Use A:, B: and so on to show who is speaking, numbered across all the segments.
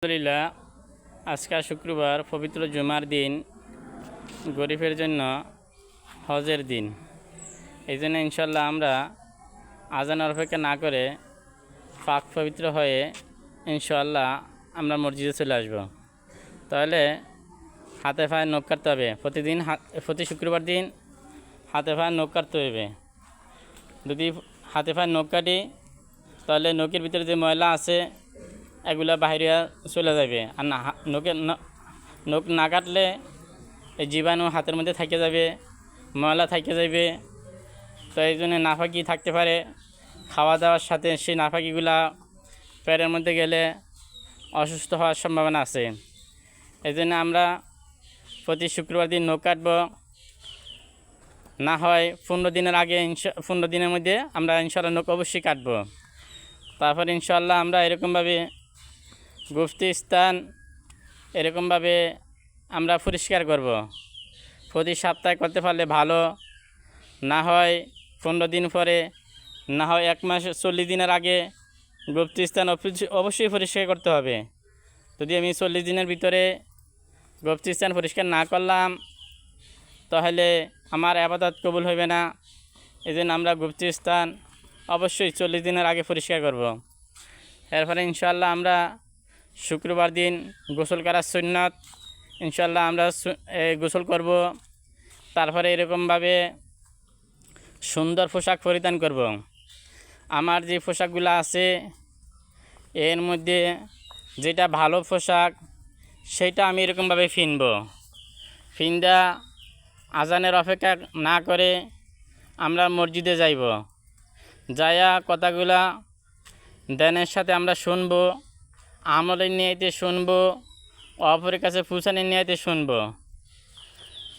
A: আলহামদুলিল্লাহ, আজকে শুক্রবার পবিত্র জুমার দিন, গরিবের জন্য হজের দিন। এই জন্য ইনশাল্লাহ আমরা আজানের অপেক্ষা না করে পাক পবিত্র হয়ে ইনশাল্লাহ আমরা মসজিদে চলে আসব। তাহলে হাতে পায়ে নখ কাটতে হবে। প্রতি শুক্রবার দিন হাতে পায়ে নখ কাটতে হবে। যদি হাতে পায়ে নখ কাটি তাহলে নখের ভিতরে যে ময়লা আছে এগুলা বাইরে চলে যাবে। আর না, নখ না কাটলে এই জীবাণু হাতের মধ্যে থেকে যাবে, ময়লা থেকে যাবে। তো এই জন্য নাফাকি থাকতে পারে। খাওয়া দাওয়ার সাথে সেই নাফাকিগুলা পেটের মধ্যে গেলে অসুস্থ হওয়ার সম্ভাবনা আছে। এই জন্য আমরা প্রতি শুক্রবার দিন নখ কাটব। না হয় 15 দিনের আগে 15 দিনের মধ্যে আমরা ইনশাল্লাহ নখ অবশ্যই কাটব। তারপর ইনশাল্লাহ আমরা এরকমভাবে গুপ্তি স্থান এরকমভাবে আমরা পরিষ্কার করব। প্রতি সপ্তাহে করতে পারলে ভালো, না হয় 15 দিন পরে, না হয় 1 মাস 40 দিনের আগে গুপ্তি স্থান অবশ্যই পরিষ্কার করতে হবে। যদি আমি 40 দিনের ভিতরে গুপ্তি স্থান পরিষ্কার না করলাম তাহলে আমার ইবাদত কবুল হবে না। এই জন্য আমরা গুপ্তি স্থান অবশ্যই 40 দিনের আগে পরিষ্কার করব। এরপরে ইনশাআল্লাহ আমরা শুক্রবার দিন গোসল করার সুন্নাত, ইনশাআল্লাহ আমরা গোসল করব। তারপরে এরকমভাবে সুন্দর পোশাক পরিধান করব। আমার যে পোশাকগুলো আছে এর মধ্যে যেটা ভালো পোশাক সেইটা আমি এরকমভাবে ফিন্দা আজানের অপেক্ষা না করে আমরা মসজিদে যাইব। যায়া কথাগুলা ধ্যানের সাথে আমরা শুনব, আমলের নিয়তে শুনব, অপরের কাছে পৌঁছানোর নিয়তে শুনব।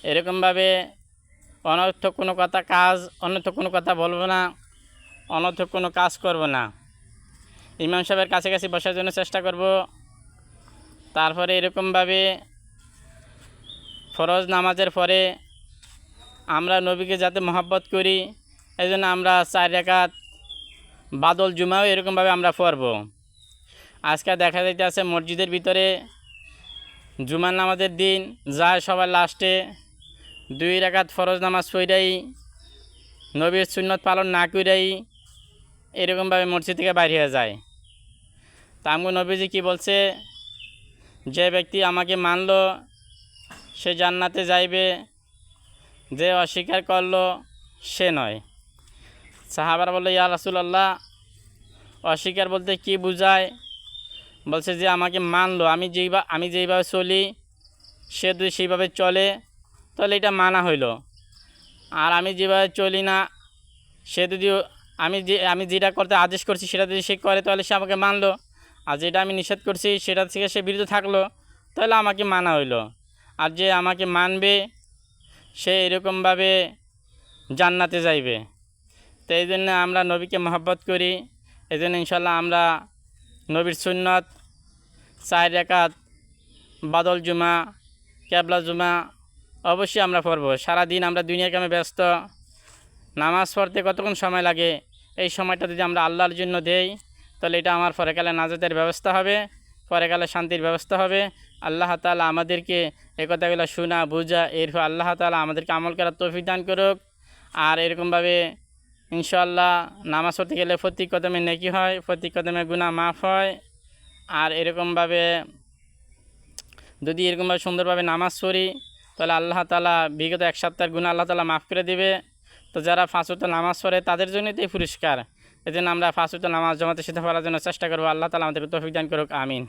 A: এরকমভাবে অনর্থক কোনো কথা বলবো না, অনর্থক কোনো কাজ করব না। ইমাম সাহেবের কাছে বসার জন্য চেষ্টা করব। তারপরে এরকমভাবে ফরজ নামাজের পরে আমরা নবীকে যাতে মহব্বত করি এই জন্য আমরা 4 রাকাত বাদল জুমাও এরকমভাবে আমরা পড়ব। আজকে দেখা যাইতেছে মসজিদের ভিতরে জুমার নামাজের দিন যায় সবার লাস্টে 2 রাকাত ফরজ নামাজ পড়াই, নবীর সুন্নত পালন না করেই এরকমভাবে মসজিদ থেকে বাইরে হয়ে যায়। তা আমগো নবীজি কি বলছে, যে ব্যক্তি আমাকে মানল সে জান্নাতে যাইবে, যে অস্বীকার করলো সে নয়। সাহাবারা বলল, ইয়া রাসূলুল্লাহ, অস্বীকার বলতে কি বুঝায়? বলছে যে আমাকে মানলো, আমি যেইভাবে চলি সে যদি সেইভাবে চলে তাহলে এটা মানা হইল। আর আমি যেভাবে চলি না সে যদি আমি যেটা করতে আদেশ করছি সেটা যদি সে করে তাহলে সে আমাকে মানলো। আর যেটা আমি নিষেধ করছি সেটা থেকে সে বিরত থাকলো তাহলে আমাকে মানা হইল। আর যে আমাকে মানবে সে এরকমভাবে জান্নাতে যাইবে। তো এই জন্য আমরা নবীকে মহব্বত করি। এই জন্য ইনশাল্লাহ আমরা নবীর সুন্নত 4 রাকাত বাদল জুমা, কেবলা জুমা অবশ্যই আমরা পড়ব। সারাদিন আমরা দুনিয়ার কামে ব্যস্ত, নামাজ পড়তে কতক্ষণ সময় লাগে, এই সময়টা যদি আমরা আল্লাহর জন্য দেই তাহলে এটা আমার পরকালে নাজাতের ব্যবস্থা হবে, পরকালে শান্তির ব্যবস্থা হবে। আল্লাহ তাআলা আমাদেরকে এই কথাগুলো শোনা বুঝা এরপর আল্লাহ তাআলা আমাদেরকে আমল করার তৌফিক দান করুক। আর এরকমভাবে ইনশাআল্লাহ নামাজ পড়তে গেলে প্রতি কদমে নেকি হয়, প্রতি কদমে গুনাহ মাফ হয়। আর এরকমভাবে যদি এরকমভাবে সুন্দরভাবে নামাজ পড়ি তাহলে আল্লাহ তাআলা বিগত 1 সপ্তাহের গুনাহ আল্লাহ তাআলা মাফ করে দিবে। তো যারা 5 ওয়াক্ত নামাজ পড়ে তাদের জন্যই তো পুরস্কার। এই জন্য আমরা 5 ওয়াক্ত নামাজ জামাতের সাথে পড়ার জন্য চেষ্টা করব। আল্লাহ তাআলা আমাদেরকে তৌফিক দান করুক, আমিন।